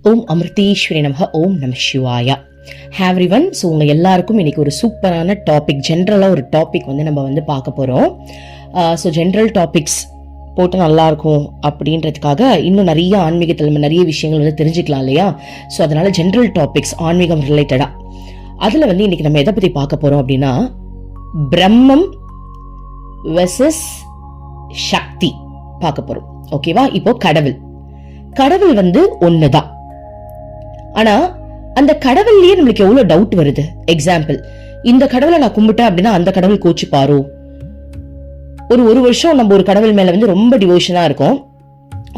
ஓம் அமிர்தேஸ்வரி நமக. ஓம் நம சிவாயா. Everyone. So உங்கள் எல்லாருக்கும் இன்னைக்கு ஒரு சூப்பரான டாபிக், ஜென்ரலாக ஒரு டாபிக் நம்ம பார்க்க போகிறோம். ஸோ ஜென்ரல் டாபிக்ஸ் போட்டு நல்லாயிருக்கும் அப்படின்றதுக்காக இன்னும் நிறைய ஆன்மீகத்தில் நம்ம நிறைய விஷயங்கள் தெரிஞ்சுக்கலாம் இல்லையா? ஸோ அதனால ஜென்ரல் டாபிக்ஸ் ஆன்மீகம் ரிலேட்டடாக அதில் இன்னைக்கு நம்ம எதை பற்றி பார்க்க போகிறோம் அப்படின்னா, பிரம்மம் வெர்சஸ் சக்தி பார்க்க போகிறோம். ஓகேவா? இப்போ கடவுள் ஒண்ணுதான். ஆனா அந்த கடவுள்லயே நம்மளுக்கு எவ்வளவு டவுட் வருது. எக்ஸாம்பிள், இந்த கடவுளை நான் கும்பிட்டேன் அப்படின்னா அந்த கடவுள் கோச்சுப்பாரோ? ஒரு வருஷம் நம்ம ஒரு கடவுள் மேல ரொம்ப டிவோஷனா இருக்கும்.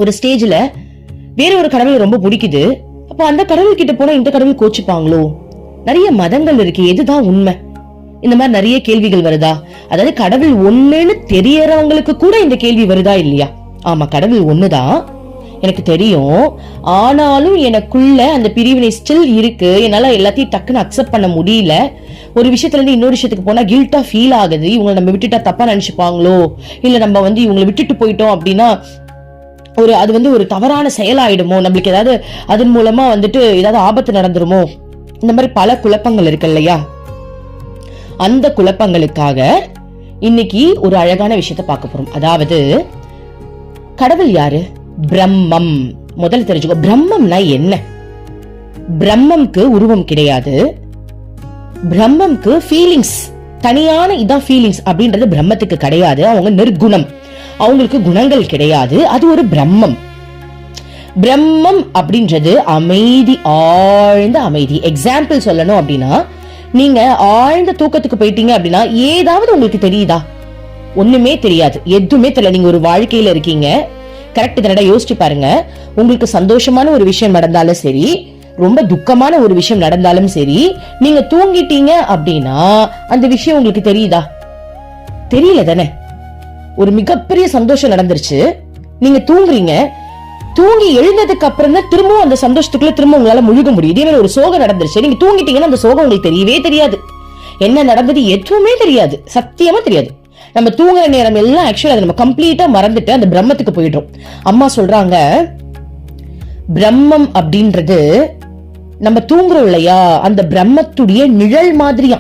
ஒரு ஸ்டேஜ்ல வேற ஒரு கடவுள் ரொம்ப பிடிக்குது. அப்ப அந்த கடவுள் கிட்ட போனா இந்த கடவுள் கோச்சுப்பாங்களோ? நிறைய மதங்கள் இருக்கு, எதுதான் உண்மை? இந்த மாதிரி நிறைய கேள்விகள் வருதா? அதாவது கடவுள் ஒண்ணுன்னு தெரியறவங்களுக்கு கூட இந்த கேள்வி வருதா இல்லையா? ஆமா, கடவுள் ஒண்ணுதான் எனக்கு தெரியும், ஆனாலும் எனக்குள்ள அந்த பிரிவினை ஸ்டில் இருக்கு. என்னால எல்லாத்தையும் டக்குன்னு அக்செப்ட் பண்ண முடியல. ஒரு விஷயத்துல இருந்து இன்னொரு விஷயத்துக்கு போனா கில்ட்டா ஃபீல் ஆகுது. இவங்களை நம்ம விட்டுட்டா தப்பா நினைச்சுப்பாங்களோ, இல்ல நம்ம இவங்களை விட்டுட்டு போயிட்டோம் அப்படின்னா அது ஒரு தவறான செயலாயிடுமோ, நம்மளுக்கு ஏதாவது அதன் மூலமா ஏதாவது ஆபத்து நடந்துருமோ? இந்த மாதிரி பல குழப்பங்கள் இருக்கு இல்லையா? அந்த குழப்பங்களுக்காக இன்னைக்கு ஒரு அழகான விஷயத்த பார்க்க போறோம். அதாவது கடவுள் யாரு? பிரம்மம். முதல்ல தெரிஞ்சுக்கோ, பிரம்மம்னா என்ன? பிரம்மம்க்கு உருவம் கிடையாது. பிரம்மம்க்கு ஃபீலிங்ஸ், தனியான இதான் ஃபீலிங்ஸ் அப்படின்றது பிரம்மத்துக்கு கிடையாது. அவங்க நிர்குணம், அவங்களுக்கு குணங்கள் கிடையாது. அது ஒரு பிரம்மம். பிரம்மம் அப்படின்றது அமைதி, ஆழ்ந்த அமைதி. எக்ஸாம்பிள் சொல்லணும் அப்படின்னா, நீங்க ஆழ்ந்த தூக்கத்துக்கு போயிட்டீங்க அப்படின்னா ஏதாவது உங்களுக்கு தெரியுதா? ஒண்ணுமே தெரியாது, எதுவுமே தெரியல. நீங்க ஒரு வாழ்க்கையில இருக்கீங்க, கரெக்ட் தானடா? யோசிச்சு பாருங்க. உங்களுக்கு சந்தோஷமான ஒரு விஷயம் நடந்தாலும் சரி, ரொம்ப துக்கமான ஒரு விஷயம் நடந்தாலும் சரி, நீங்க தூங்கிட்டீங்க அப்படின்னா அந்த விஷயம் உங்களுக்கு தெரியுதா? தெரியல தானே? ஒரு மிகப்பெரிய சந்தோஷம் நடந்துருச்சு, நீங்க தூங்குறீங்க, தூங்கி எழுந்ததுக்கு அப்புறம் தான் திரும்பவும் அந்த சந்தோஷத்துக்குள்ள திரும்ப உங்களால முழுக முடியும். இதே மாதிரி ஒரு சோகம் நடந்துருச்சு, நீங்க தூங்கிட்டீங்கன்னா அந்த சோகம் உங்களுக்கு தெரியவே தெரியாது. என்ன நடந்தது எதுவுமே தெரியாது, சத்தியமா தெரியாது. நம்ம தூங்குற நேரம் எல்லாம் ஆக்சுவலா நம்ம கம்ப்ளீட்டா மறந்துட்டு அந்த பிரம்மத்துக்கு போயிடுறோம். அம்மா சொல்றாங்க, பிரம்மம் அப்படின்றது நம்ம தூங்குறோம் இல்லையா, அந்த பிரம்மத்துடைய நிழல் மாதிரியா.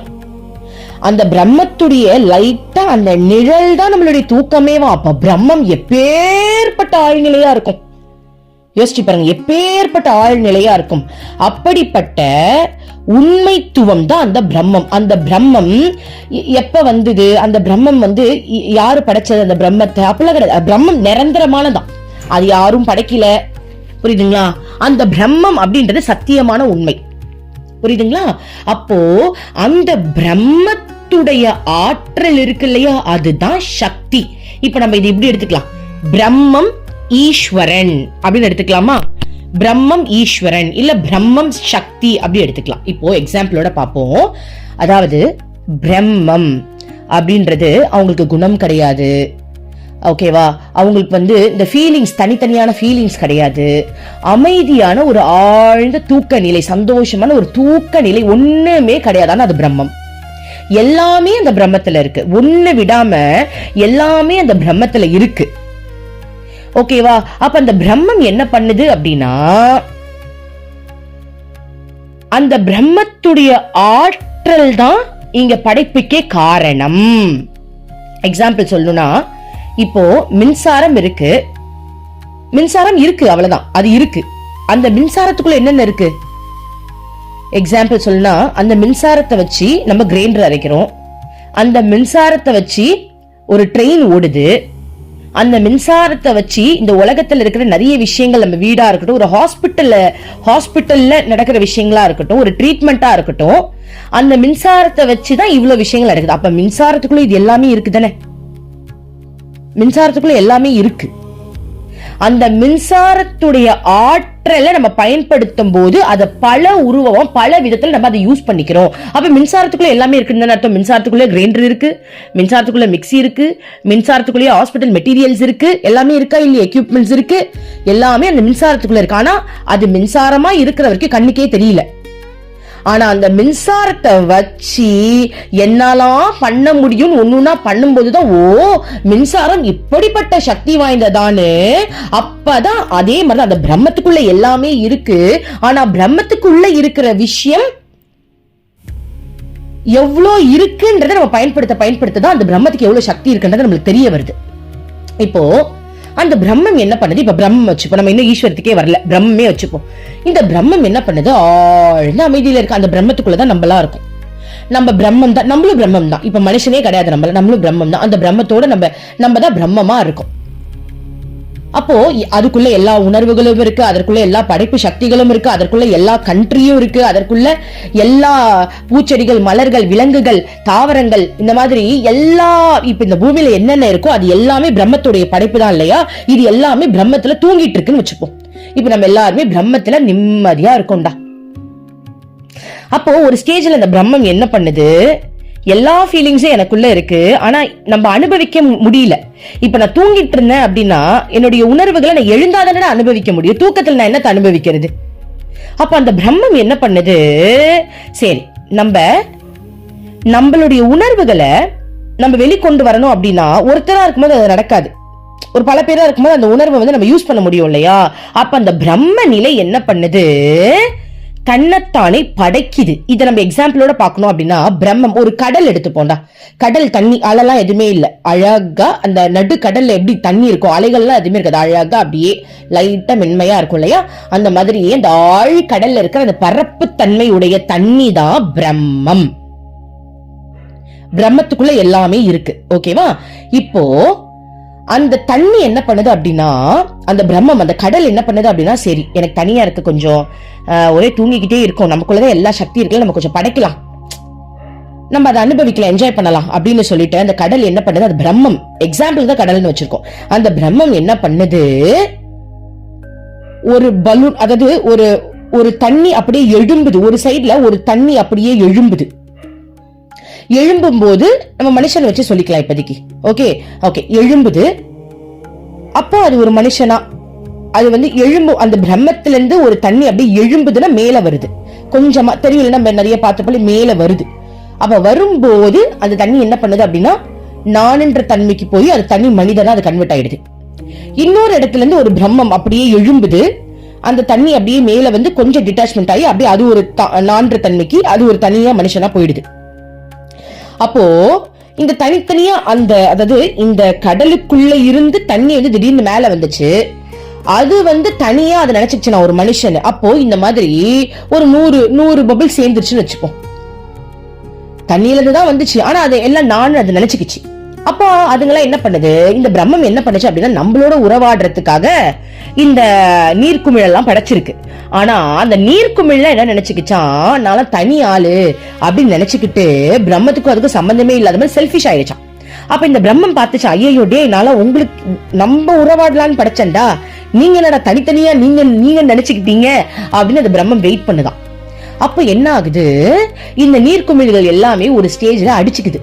அந்த பிரம்மத்துடைய லைட்டா அந்த நிழல் தான் நம்மளுடைய தூக்கமேவா. அப்ப பிரம்மம் எப்பேற்பட்ட ஆழ்நிலையா இருக்கும், யோசிச்சு பாருங்க, எப்பேற்பட்ட ஆழ்நிலையா இருக்கும். அப்படிப்பட்ட உண்மைத்துவம் தான் அந்த பிரம்மம். அந்த பிரம்மம் எப்ப வந்தது? அந்த பிரம்மம் யாரு படைச்சது? அந்த பிரம்மத்தை அப்படிலாம் கிடையாது. பிரம்மம் நிரந்தரமானதான், அது யாரும் படைக்கல. புரியுதுங்களா? அந்த பிரம்மம் அப்படின்றது சத்தியமான உண்மை. புரியுதுங்களா? அப்போ அந்த பிரம்மத்துடைய ஆற்றல் இருக்கு இல்லையா, அதுதான் சக்தி. இப்ப நம்ம இது இப்படி எடுத்துக்கலாம், பிரம்மம் ஈஸ்வரன் அப்படின்னு எடுத்துக்கலாமா? பிரம்மம் ஈஸ்வரன் இல்ல பிரம்மம் சக்தி அப்படி எடுத்துக்கலாம். இப்போ எக்ஸாம்பிளோட பார்ப்போம். அதாவது பிரம்மம் அப்படின்றது அவங்களுக்கு குணம் கிடையாது. ஓகேவா? அவங்களுக்கு இந்த ஃபீலிங்ஸ், தனித்தனியான ஃபீலிங்ஸ் கிடையாது. அமைதியான ஒரு ஆழ்ந்த தூக்க நிலை, சந்தோஷமான ஒரு தூக்க நிலை ஒண்ணுமே கிடையாது. ஆனா அது பிரம்மம். எல்லாமே அந்த பிரம்மத்துல இருக்கு, ஒண்ணு விடாம எல்லாமே அந்த பிரம்மத்துல இருக்கு. ஓகேவா? அப்ப அந்த பிரம்மம் என்ன பண்ணுது அப்படின்னா, அந்த பிரம்மத்துடைய ஆற்றல் தான் இங்க படைப்புக்கே காரணம். எக்ஸாம்பிள் சொல்லணும்னா, இப்போ மின்சாரம் இருக்கு, அவ்வளவுதான், அது இருக்கு. அந்த மின்சாரத்துக்குள்ள என்னென்ன இருக்கு? எக்ஸாம்பிள் சொல்லணும்னா, அந்த மின்சாரத்தை வச்சு நம்ம கிரைண்டர் அரைக்கிறோம், அந்த மின்சாரத்தை வச்சு ஒரு ட்ரெயின் ஓடுது, அந்த மின்சாரத்தை வச்சு இந்த உலகத்துல இருக்கிற நிறைய விஷயங்கள், நம்ம வீடா இருக்கட்டும், ஒரு ஹாஸ்பிட்டல்ல நடக்கிற விஷயங்களா இருக்கட்டும், ஒரு ட்ரீட்மெண்டா இருக்கட்டும், அந்த மின்சாரத்தை வச்சுதான் இவ்வளவு விஷயங்கள் நடக்குது. அப்ப மின்சாரத்துக்குள்ள இது எல்லாமே இருக்கு தானே? மின்சாரத்துக்குள்ள எல்லாமே இருக்கு. அந்த மின்சாரத்துடைய ஆற்றலை நம்ம பயன்படுத்தும் போது அதை பல உருவம், பல விதத்துல நம்ம அதை யூஸ் பண்ணிக்கிறோம். அப்ப மின்சாரத்துக்குள்ள எல்லாமே இருக்குன்னு அர்த்தம். மின்சாரத்துக்குள்ள கிரைண்டர் இருக்கு, மின்சாரத்துக்குள்ள மிக்ஸி இருக்கு, மின்சாரத்துக்குள்ளே ஹாஸ்பிட்டல் மெட்டீரியல்ஸ் இருக்கு, எல்லாமே இருக்கா இல்லையா? எக்யூப்மெண்ட்ஸ் இருக்கு, எல்லாமே அந்த மின்சாரத்துக்குள்ள இருக்கு. ஆனா அது மின்சாரமா இருக்கிற வரைக்கும் கண்ணுக்கே தெரியல. ஆனா அந்த மின்சாரத்தை வச்சு என்னெல்லாம் பண்ண முடியும் ஒண்ணுன்னா பண்ணும்போதுதான் மின்சாரம் இப்படிப்பட்ட சக்தி வாய்ந்ததான்னு அப்பதான் அதே மாதிரி அந்த பிரம்மத்துக்குள்ள எல்லாமே இருக்கு. ஆனா பிரம்மத்துக்குள்ள இருக்கிற விஷயம் எவ்வளவு இருக்குன்றத நம்ம பயன்படுத்ததான் அந்த பிரம்மத்துக்கு எவ்வளவு சக்தி இருக்குன்றது நம்மளுக்கு தெரிய வருது. இப்போ அந்த பிரம்மம் என்ன பண்ணுது? இப்ப பிரம்மம் வச்சுப்போம், நம்ம இன்னும் ஈஸ்வரத்துக்கே வரல, பிரம்மே வச்சுப்போம். இந்த பிரம்மம் என்ன பண்ணுது? ஆழ்ந்த அமைதியில இருக்க அந்த பிரம்மத்துக்குள்ளதான் நம்மளா இருக்கும். நம்ம பிரம்மம் தான், நம்மளும் பிரம்மம் தான். இப்ப மனுஷனே கிடையாது, நம்மளும் பிரம்மம் தான். அந்த பிரம்மத்தோட நம்ம தான் பிரம்மமா இருக்கும். அப்போ அதுக்குள்ள எல்லா உணர்வுகளும் இருக்கு, அதற்குள்ள எல்லா படைப்பு சக்திகளும் இருக்கு, அதற்குள்ள எல்லா கண்ட்ரியும் இருக்கு, அதற்குள்ள எல்லா பூச்செடிகள், மலர்கள், விலங்குகள், தாவரங்கள், இந்த மாதிரி எல்லா இப்ப இந்த பூமியில என்னென்ன இருக்கோ அது எல்லாமே பிரம்மத்துடைய படைப்பு தான் இல்லையா? இது எல்லாமே பிரம்மத்துல தூங்கிட்டு இருக்குன்னு வச்சுப்போம். இப்ப நம்ம எல்லாருமே பிரம்மத்துல நிம்மதியா இருக்கோம்டா. அப்போ ஒரு ஸ்டேஜ்ல இந்த பிரம்மம் என்ன பண்ணுது? எல்லா ஃபீலிங்ஸும் எனக்குள்ள இருக்கு, ஆனா நம்ம அனுபவிக்க முடியல. இப்ப நான் தூங்கிட்டு இருந்தேன் அப்படின்னா என்னுடைய உணர்வுகளை நான் எழுந்தாதானே அனுபவிக்க முடியும். தூக்கத்துல நான் என்னத்தை அனுபவிக்கிறது? அப்ப அந்த பிரம்மம் என்ன பண்ணுது? சரி, நம்மளுடைய உணர்வுகளை நம்ம வெளிக்கொண்டு வரணும் அப்படின்னா ஒருத்தரா இருக்கும்போது அது நடக்காது. ஒரு பல பேரா இருக்கும்போது அந்த உணர்வை வந்து நம்ம யூஸ் பண்ண முடியும் இல்லையா? அப்ப அந்த பிரம்ம நிலை என்ன பண்ணுது? தன்னைத்தானே படைக்குது. இதை நம்ம எக்ஸாம்பிளோட பார்க்கணும் அப்படின்னா, பிரம்மம் ஒரு கடல் எடுத்துப்போண்டா. கடல் தண்ணி அலைலாம் எதுவுமே இல்லை, அழகா அந்த நடு கடல்ல எப்படி தண்ணி இருக்கும், அலைகள்லாம் எதுவுமே இருக்காது, அழகா அப்படியே லைட்டா மென்மையா இருக்கும் இல்லையா? அந்த மாதிரி அந்த ஆழ் கடல்ல இருக்கிற அந்த பரப்பு தன்மை உடைய தண்ணி தான் பிரம்மம். பிரம்மத்துக்குள்ள எல்லாமே இருக்கு. ஓகேவா? இப்போ அந்த தண்ணி என்ன பண்ணுது அப்படின்னா, அந்த பிரம்மம் அந்த கடல் என்ன பண்ணுது அப்படின்னா, சரி எனக்கு தனியா இருக்கு, கொஞ்சம் ஒரே தூங்கிக்கிட்டே இருக்கும், நமக்குள்ளதான் எல்லா சக்தி இருக்குல்ல, நம்ம கொஞ்சம் படைக்கலாம், நம்ம அதை அனுபவிக்கலாம், என்ஜாய் பண்ணலாம் அப்படின்னு சொல்லிட்டு அந்த கடல் என்ன பண்ணுது? அது பிரம்மம் எக்ஸாம்பிள் தான் கடல்னு வச்சிருக்கோம். அந்த பிரம்மம் என்ன பண்ணுது? ஒரு பலூன், அதாவது ஒரு தண்ணி அப்படியே எழும்புது, ஒரு சைட்ல ஒரு தண்ணி அப்படியே எழும்புது. எழும்பும் போது நம்ம மனுஷனை வச்சு சொல்லிக்கலாம் இப்போதைக்கு. ஓகே எழும்புது. அப்போ அது ஒரு மனுஷனா? அது வந்து எழும்பும், அந்த பிரம்மத்துல இருந்து ஒரு தண்ணி அப்படியே எழும்புதுன்னா மேல வருது, கொஞ்சமா தெரியல, நம்ம நிறைய பார்த்தப்போ மேல வருது. அப்ப வரும்போது அந்த தண்ணி என்ன பண்ணுது அப்படின்னா, நான்ன்ற தன்மைக்கு போய் அது தண்ணி மனிதனா அது கன்வெர்ட் ஆயிடுது. இன்னொரு இடத்துல இருந்து ஒரு பிரம்மம் அப்படியே எழும்புது, அந்த தண்ணி அப்படியே மேல வந்து கொஞ்சம் டிட்டாச்மெண்ட் ஆகி அப்படியே அது ஒரு நான்ற தன்மைக்கு அது ஒரு தனியா மனுஷனா போயிடுது. அப்போ இந்த தனித்தனியா அதாவது இந்த கடலுக்குள்ள இருந்து தண்ணி வந்து திடீர்னு மேல வந்துச்சு, அது வந்து தனியா அதை நினைச்சிச்சு நான் ஒரு மனுஷன். அப்போ இந்த மாதிரி ஒரு 100 பபிள் சேர்ந்துருச்சுன்னு வச்சுப்போம். தண்ணியில இருந்துதான் வந்துச்சு, ஆனா அது எல்லாம் நான் அது நினைச்சுக்கிச்சு. அப்போ அதுங்கெல்லாம் என்ன பண்ணுது? இந்த பிரம்மம் என்ன பண்ணுச்சு அப்படின்னா, நம்மளோட உறவாடுறதுக்காக இந்த நீர்க்குமிழெல்லாம் படைச்சிருக்கு. ஆனா அந்த நீர்க்குமிழ் என்ன நினைச்சுக்கிச்சான், நான் தனி ஆளு அப்படின்னு நினைச்சுக்கிட்டு பிரம்மத்துக்கும் அதுக்கும் சம்பந்தமே இல்லாத மாதிரி செல்ஃபிஷ் ஆயிடுச்சான். அப்ப இந்த பிரம்மம் பார்த்துச்சா, ஐயோ டே, நாளா உங்களுக்கு நம்ம உறவாடலான்னு படைச்சண்டா, நீங்க என்னடா தனித்தனியா நீங்க நினைச்சுக்கிட்டீங்க அப்படின்னு அந்த பிரம்மம் வெயிட் பண்ணுதான். அப்ப என்ன ஆகுது? இந்த நீர்க்குமிழ்கள் எல்லாமே ஒரு ஸ்டேஜ்ல அடிச்சுக்குது.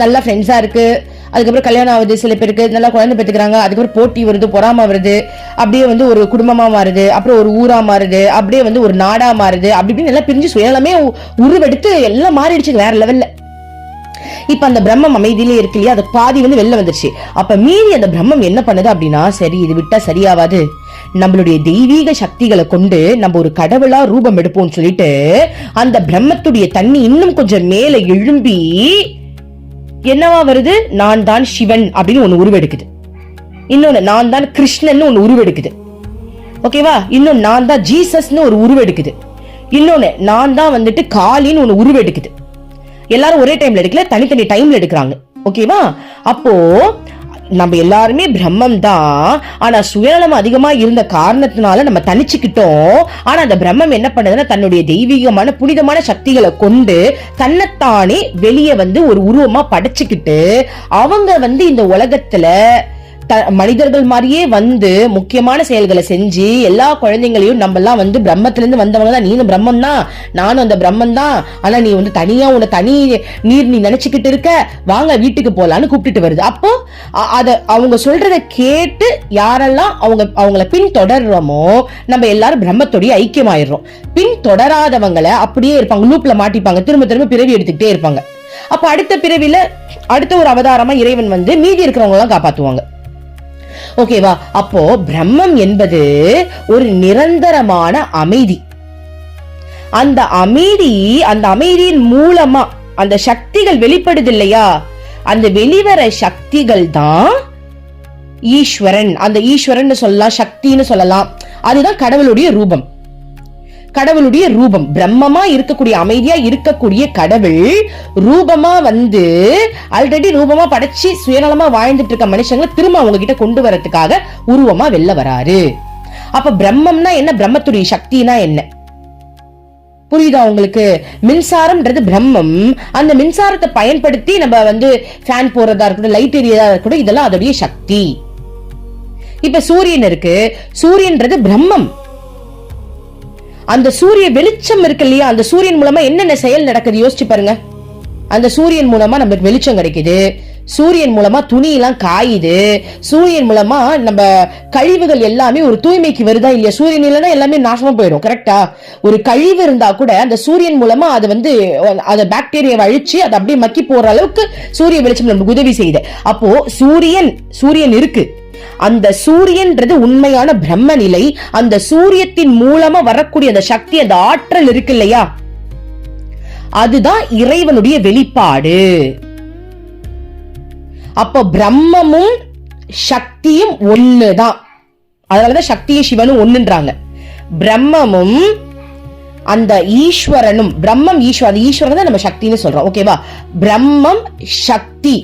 நல்லா ஃப்ரெண்ட்ஸா இருக்கு, அதுக்கப்புறம் கல்யாணம் ஆகுது, சில பேருக்கு நல்லா குழந்தை பெற்றுக்கிறாங்க, அதுக்கப்புறம் போட்டி வருது, பொறாம வருது, அப்படியே வந்து ஒரு குடும்பமா மாறுது, அப்புறம் ஒரு ஊரா மாறுது, அப்படியே வந்து ஒரு நாடா மாறுது, அப்படி இப்படின்னு எல்லாம் பிரிஞ்சு சுயலமே உருவெடுத்து எல்லாம் மாறிடுச்சு வேற லெவல்ல. இப்ப அந்த பிரம்மம் அமைதியிலே இருக்கு இல்லையா, அது பாதி வந்து வெளில வந்துருச்சு. அப்ப மீறி அந்த பிரம்மம் என்ன பண்ணுது அப்படின்னா, சரி இது விட்டா சரியாவாது, நம்மளுடைய தெய்வீக சக்திகளை கொண்டு நம்ம ஒரு கடவுளா ரூபம் எடுப்போம்னு சொல்லிட்டு அந்த பிரம்மத்துடைய தண்ணி இன்னும் கொஞ்சம் மேல எழும்பி என்னவா வருது? நான் தான் சிவன் அப்படின்னு ஒண்ணு உருவெடுக்குது. இன்னொன்னு நான் தான் கிருஷ்ணன் ஒண்ணு உருவெடுக்குது. ஓகேவா? இன்னொன்னு நான் தான் ஜீசஸ்னு ஒரு உருவெடுக்குது. இன்னொன்னு நான் தான் வந்துட்டு காளின்னு ஒண்ணு உருவெடுக்குது. எல்லாரும் ஒரே டைம்ல எடுக்கல, தனித்தனி டைம்ல எடுக்கிறாங்க. ஓகேவா? அப்போ நம்ம எல்லாருமே பிரம்மம் தான், ஆனா சுயநலம் அதிகமா இருந்த காரணத்தினால நம்ம தனிச்சுக்கிட்டோம். ஆனா அந்த பிரம்மம் என்ன பண்ணுதுன்னா, தன்னுடைய தெய்வீகமான புனிதமான சக்திகளை கொண்டு தன்னைத்தானே வெளியே வந்து ஒரு உருவமா படைச்சுக்கிட்டு அவங்க வந்து இந்த உலகத்துல மனிதர்கள் மாதிரியே வந்து முக்கியமான செயல்களை செஞ்சு எல்லா குழந்தைங்களையும் நம்ம எல்லாம் வந்து பிரம்மத்துல இருந்து வந்தவங்க தான், நீனும் பிரம்மம் தான், நானும் அந்த பிரம்மன் தான், ஆனா நீ வந்து தனியா உன்னை தனி நீர் நீ நினைச்சுக்கிட்டு இருக்க, வாங்க வீட்டுக்கு போலான்னு கூப்பிட்டுட்டு வருது. அப்போ அத அவங்க சொல்றத கேட்டு யாரெல்லாம் அவங்கள பின் தொடர்றோமோ நம்ம எல்லாரும் பிரம்மத்தோடைய ஐக்கியமாயிடுறோம். பின் தொடராதவங்களை அப்படியே இருப்பாங்க, லூப்ல மாட்டிப்பாங்க, திரும்ப திரும்ப பிறவி எடுத்துக்கிட்டே இருப்பாங்க. அப்ப அடுத்த பிறவில அடுத்த ஒரு அவதாரமா இறைவன் வந்து மீதி இருக்கிறவங்க எல்லாம் காப்பாத்துவாங்க. ஓகேவா? அப்போ பிரம்மம் என்பது ஒரு நிரந்தரமான அமைதி. அந்த அமைதியின் மூலமா அந்த சக்திகள் வெளிப்படுது இல்லையா, அந்த வெளிவர சக்திகள் தான் ஈஸ்வரன். அந்த ஈஸ்வரன் சொல்லலாம், சக்தின்னு சொல்லலாம். அதுதான் கடவுளுடைய ரூபம். கடவுளுடைய ரூபம் பிரம்மமா இருக்கக்கூடிய, அமைதியா இருக்கக்கூடிய கடவுள் ரூபமா வந்து ஆல்ரெடி ரூபமா படைச்சு சுயநலமா வாழ்ந்துட்டு இருக்க மனுஷங்களை திரும்ப அவங்க கிட்ட கொண்டு வரதுக்காக உருவமா வெளில வராரு. அப்ப பிரம்மம்னா என்ன, பிரம்மத்துடைய சக்தினா என்ன புரியுதா உங்களுக்கு? மின்சாரம்ன்றது பிரம்மம். அந்த மின்சாரத்தை பயன்படுத்தி நம்ம வந்து ஃபேன் போறதா இருக்கட்டும், லைட் எரியதா இருக்கட்டும், இதெல்லாம் அதோடைய சக்தி. இப்ப சூரியன் இருக்கு, சூரியன்றது பிரம்மம். அந்த சூரிய வெளிச்சம் இருக்கு இல்லையா, அந்த சூரியன் மூலமா என்னென்ன செயல் நடக்குது யோசிச்சு பாருங்க. அந்த சூரியன் மூலமா நமக்கு வெளிச்சம் கிடைக்குது, சூரியன் மூலமா துணி எல்லாம் காயுது, சூரியன் மூலமா நம்ம கழிவுகள் எல்லாமே ஒரு தூய்மைக்கு வருதா இல்லையா? சூரியன் இல்லைன்னா எல்லாமே நாசமா போயிடும். கரெக்டா? ஒரு கழிவு இருந்தா கூட அந்த சூரியன் மூலமா அது வந்து அந்த பாக்டீரியாவை அழிச்சு அதை அப்படியே மக்கி போற அளவுக்கு சூரிய வெளிச்சம் நமக்கு உதவி செய்யுது. அப்போ சூரியன் இருக்கு. அந்த சூரியன்றது உண்மையான பிரம்ம நிலை. அந்த சூரியத்தின் மூலமா வரக்கூடிய அந்த சக்தி, அந்த ஆற்றல் இருக்கு இல்லையா, அதுதான் இறைவனுடைய வெளிப்பாடு. அப்ப பிரம்மமும் சக்தியும் ஒண்ணுதான். அதனாலதான் சக்தியும் சிவனும் ஒண்ணுன்றாங்க. பிரம்மமும் அந்த ஈஸ்வரனும், பிரம்மம் ஈஸ்வரன் தான் நம்ம சக்தின்னு சொல்றோம். ஓகேவா? பிரம்மம் சக்தி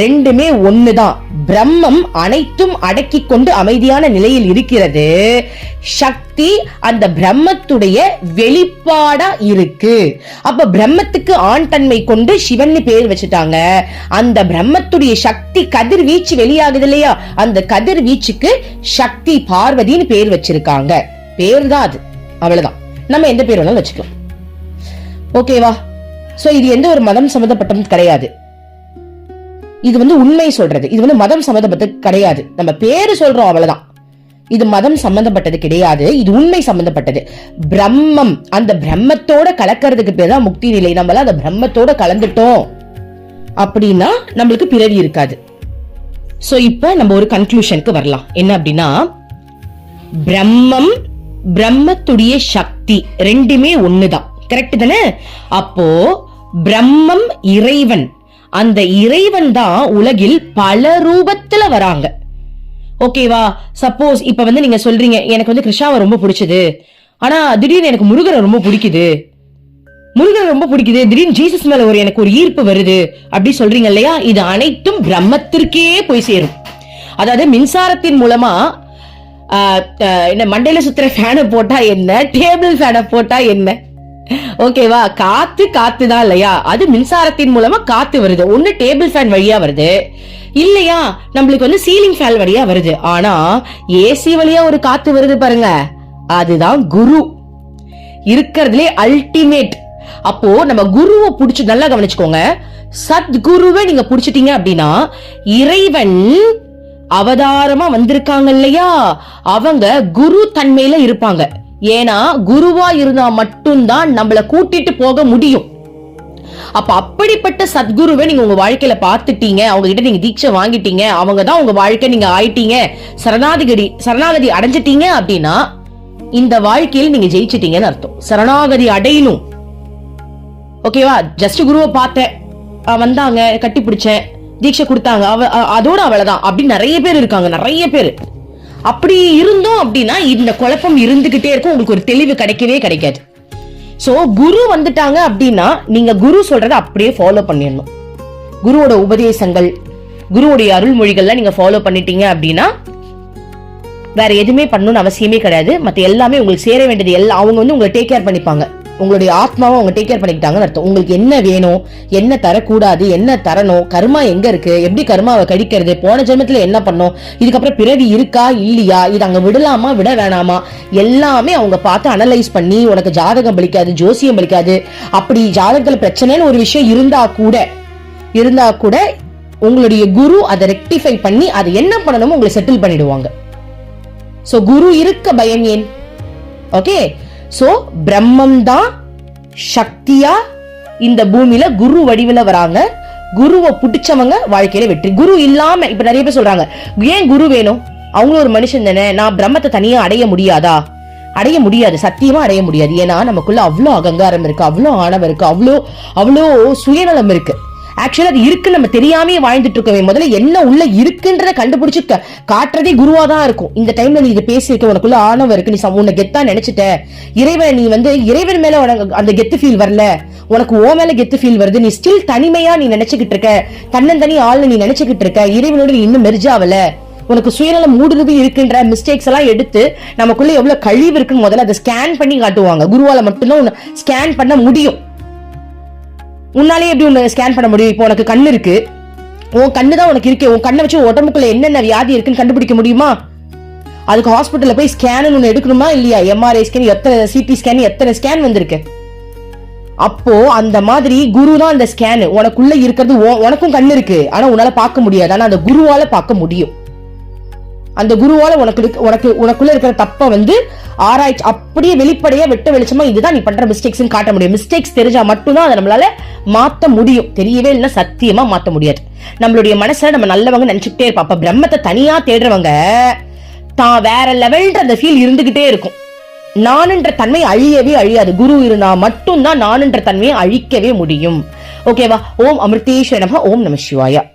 ரெண்டுமே ஒண்ணுதான். பிரம்மம் அனைத்தும் அடக்கி கொண்டு அமைதியான நிலையில் இருக்கிறது. சக்தி அந்த பிரம்மத்துடைய வெளிப்பாடா இருக்கு. அப்ப பிரம்மத்துக்கு ஆண் தன்மை கொண்டு சிவன் பேர் வச்சுட்டாங்க. அந்த பிரம்மத்துடைய சக்தி கதிர்வீச்சு வெளியாகுது இல்லையா, அந்த கதிர்வீச்சுக்கு சக்தி பார்வதின்னு பேர் வச்சிருக்காங்க. பேர் தான் அது, அவ்வளவுதான். நம்ம எந்த பேர் வேணாலும் வச்சுக்கலாம். ஓகேவா? சோ இது எந்த ஒரு மதம் சம்பந்தப்பட்டது கிடையாது. இது வந்து உண்மை சொல்றது. இது வந்து மதம் சம்பந்தப்பட்டது கிடையாது. நம்ம பேரு சொல்றோம், அவ்வளவுதான். இது மதம் சம்பந்தப்பட்டது கிடையாது. இது உண்மை சம்பந்தப்பட்டது. பிரம்மம், அந்த பிரம்மத்தோட கலக்கிறதுக்கு பேர் தான் முக்தி நிலை. நம்மள அந்த பிரம்மத்தோட கலந்துட்டோம் அப்படின்னா நம்மளுக்கு பிறவி இருக்காது. சோ இப்ப நம்ம ஒரு கன்க்ளூஷனுக்கு வரலாம். என்ன அப்படின்னா, பிரம்மம் பிரம்மத்துடைய சக்தி ரெண்டுமே ஒண்ணுதான். கரெக்ட் தானே? அப்போ பிரம்மம் இறைவன், அந்த இறைவன் தான் உலகில் பல ரூபத்துல வராங்க. ஓகேவா? சப்போஸ் இப்ப வந்து நீங்க சொல்றீங்க, எனக்கு வந்து கிருஷ்ணாவை ரொம்ப பிடிச்சது, ஆனா திடீர்னு எனக்கு முருகரை ரொம்ப பிடிக்குது, திடீர்னு ஜீசஸ் மேல எனக்கு ஒரு ஈர்ப்பு வருது அப்படி சொல்றீங்க இல்லையா? இது அனைத்தும் பிரம்மத்திற்கே போய் சேரும். அதாவது மின்சாரத்தின் மூலமா என்ன மண்டையில சுத்துற ஃபேனை போட்டா என்ன, டேபிள் ஃபேனை போட்டா என்ன, ஓகேவா? காத்து தான் இல்லையா? அது மின்சாரத்தின் மூலமா காத்து வருது. ஒண்ணு டேபிள் ஃபேன் வழியா வருது, இல்லையா நம்மளுக்கு வந்து சீலிங் ஃபேன் வழியா வருது. ஆனா ஏசி வழியா ஒரு காத்து வருது பாருங்க, அதுதான் குரு, இருக்கிறதுலே அல்டிமேட். அப்போ நம்ம குருவை புடிச்சு நல்லா கவனிச்சுக்கோங்க. சத்குருவை நீங்க புடிச்சிட்டீங்க அப்படின்னா, இறைவன் அவதாரமா வந்திருக்காங்க இல்லையா, அவங்க குரு தன்மையில இருப்பாங்க. ஏன்னா குருவா இருந்தா மட்டும்தான் நம்மள கூட்டிட்டு போக முடியும். அப்ப அப்படிப்பட்ட சத்குருவை நீங்க உங்க வாழ்க்கையில பாத்துட்டீங்க, அவங்க கிட்ட நீங்க தீட்சை வாங்கிட்டீங்க, அவங்கதான் உங்க வாழ்க்கை, நீங்க ஆயிட்டீங்க, சரணாகதி அடைஞ்சிட்டீங்க அப்படின்னா இந்த வாழ்க்கையில் நீங்க ஜெயிச்சிட்டீங்கன்னு அர்த்தம். சரணாகதி அடையணும். ஓகேவா? ஜஸ்ட் குருவை பார்த்தேன், வந்தாங்க, கட்டி பிடிச்சேன், தீட்சை கொடுத்தாங்க, அதோட அவ்வளவுதான் அப்படின்னு நிறைய பேர் இருக்காங்க. நிறைய பேர் அப்படி இருந்தோம் அப்படின்னா இந்த குழப்பம் இருந்துகிட்டே இருக்கும், உங்களுக்கு ஒரு தெளிவு கிடைக்கவே கிடைக்காது. சோ குரு வந்துட்டாங்க அப்படின்னா நீங்க குரு சொல்றதை அப்படியே ஃபாலோ பண்ணிடணும். குருவோட உபதேசங்கள், குருவோடைய அருள்மொழிகள்லாம் நீங்க ஃபாலோ பண்ணிட்டீங்க அப்படின்னா வேற எதுவுமே பண்ணணும்னு அவசியமே கிடையாது. மத்த எல்லாமே உங்களுக்கு சேர வேண்டியது எல்லாம் அவங்க வந்து உங்களை டேக் கேர் பண்ணிப்பாங்க. உங்களுடைய ஆத்மாவை அவங்க டேக் கேர் பண்ணிக்கிட்டாங்கன்னு அர்த்தம். உங்களுக்கு என்ன வேணும், என்ன தரக்கூடாது, என்ன தரணும், கர்மா எங்க இருக்கு, எப்படி கர்மாவை கடிக்கிறது, போன ஜென்மத்துல என்ன பண்ணோம், இதுக்கப்புறம் பிறவி இருக்கா இல்லையா, இது அங்க விடலாமா விட வேணாமா, எல்லாமே அவங்க பார்த்து அனலைஸ் பண்ணி, உனக்கு ஜாதகம் பலிக்காது, ஜோசியம் பலிக்காது, அப்படி ஜாதகத்துல பிரச்சனைன்னு ஒரு விஷயம் இருந்தா கூட உங்களுடைய குரு அதை ரெக்டிஃபை பண்ணி அதை என்ன பண்ணணுமோ உங்களை செட்டில் பண்ணிடுவாங்க. சோ குரு இருக்க பயம் ஏன்? ஓகே, சோ பிரம்மம் தான் சக்தியா இந்த பூமியில குரு வடிவில வராங்க. குருவை பிடிச்சவங்க வாழ்க்கையில வெற்றி. குரு இல்லாம இப்ப நிறைய பேர் சொல்றாங்க, ஏன் குரு வேணும், அவங்களும் ஒரு மனுஷன் தானே, நான் பிரம்மத்தை தனியா அடைய முடியாதா? அடைய முடியாது, சத்தியமா அடைய முடியாது. ஏன்னா நமக்குள்ள அவ்வளோ அகங்காரம் இருக்கு, அவ்வளோ ஆணவம் இருக்கு, அவ்வளோ சுயநலம் இருக்கு. ஆக்சுவலா அது இருக்கு, நம்ம தெரியாமே வாழ்ந்துட்டு இருக்கவே. முதல்ல என்ன உள்ள இருக்குன்றத கண்டுபிடிச்சு காட்டுறதே குருவா தான் இருக்கும். இந்த டைம்ல நீ இதை பேசியிருக்க, உனக்குள்ள ஆணவம் இருக்கு, நீ உன்னை கெத்தா நினைச்சிட்ட, இறைவன் நீ இறைவன் மேல உனக்கு அந்த கெத்து ஃபீல் வரல, உனக்கு ஓ மேல கெத்து ஃபீல் வருது, நீ ஸ்டில் தனிமையா நீ நினைச்சுக்கிட்டு இருக்க, தன்னந்தனி ஆள்னு நீ நினைச்சுக்கிட்டு இருக்க, இறைவனோட நீ இன்னும் மெர்ஜாவல, உனக்கு சுயநலம் மூடுருவி இருக்குன்ற மிஸ்டேக்ஸ் எல்லாம் எடுத்து நமக்குள்ள எவ்வளவு கழிவு இருக்குன்னு முதல்ல அதை ஸ்கேன் பண்ணி காட்டுவாங்க. குருவால மட்டும்தான் ஸ்கேன் பண்ண முடியும். உன்னாலே எப்படி உன்னை ஸ்கேன் பண்ண முடியும்? இப்போ உனக்கு கண்ணு இருக்கு, உன் கண்ணு தான் உனக்கு இருக்கு, உன் கண்ணை வச்சு உடம்புக்குள்ள என்னென்ன வியாதி இருக்குன்னு கண்டுபிடிக்க முடியுமா? அதுக்கு ஹாஸ்பிட்டல்ல போய் ஸ்கேன் ஒன்னு எடுக்கணுமா இல்லையா? எம்ஆர்ஐ ஸ்கேன், எத்தனை சிடி ஸ்கேன், எத்தனை ஸ்கேன் வந்திருக்கு. அப்போ அந்த மாதிரி குரு தான் அந்த ஸ்கேன். உனக்குள்ள இருக்கிறது, உனக்கும் கண்ணு இருக்கு, ஆனா உன்னால பார்க்க முடியாது, ஆனா அந்த குருவால பார்க்க முடியும். அந்த குருவால உனக்குள்ள இருக்கிற தப்ப ஆராய்ச்சி அப்படியே வெளிப்படையா வெட்ட வெளிச்சமா இதுதான் நீ பண்ற மிஸ்டேக்ஸ் காட்ட முடியும். மிஸ்டேக்ஸ் தெரிஞ்சா மட்டும்தான் அதை நம்மளால மாத்த முடியும். தெரியவே இல்லைன்னா சத்தியமா மாத்த முடியாது. நம்மளுடைய மனசுல நம்ம நல்லவங்க நினைச்சுக்கிட்டே இருப்போம். அப்ப பிரம்மத்தை தனியா தேடுறவங்க தான் வேற லெவல்ன்ற அந்த ஃபீல் இருந்துகிட்டே இருக்கும். நானுன்ற தன்மை அழியவே அழியாது. குரு இருந்தா மட்டும்தான் நானுன்ற தன்மையை அழிக்கவே முடியும். ஓகேவா? ஓம் அமிர்தேஸ்வர நமः. ஓம் நம சிவாய.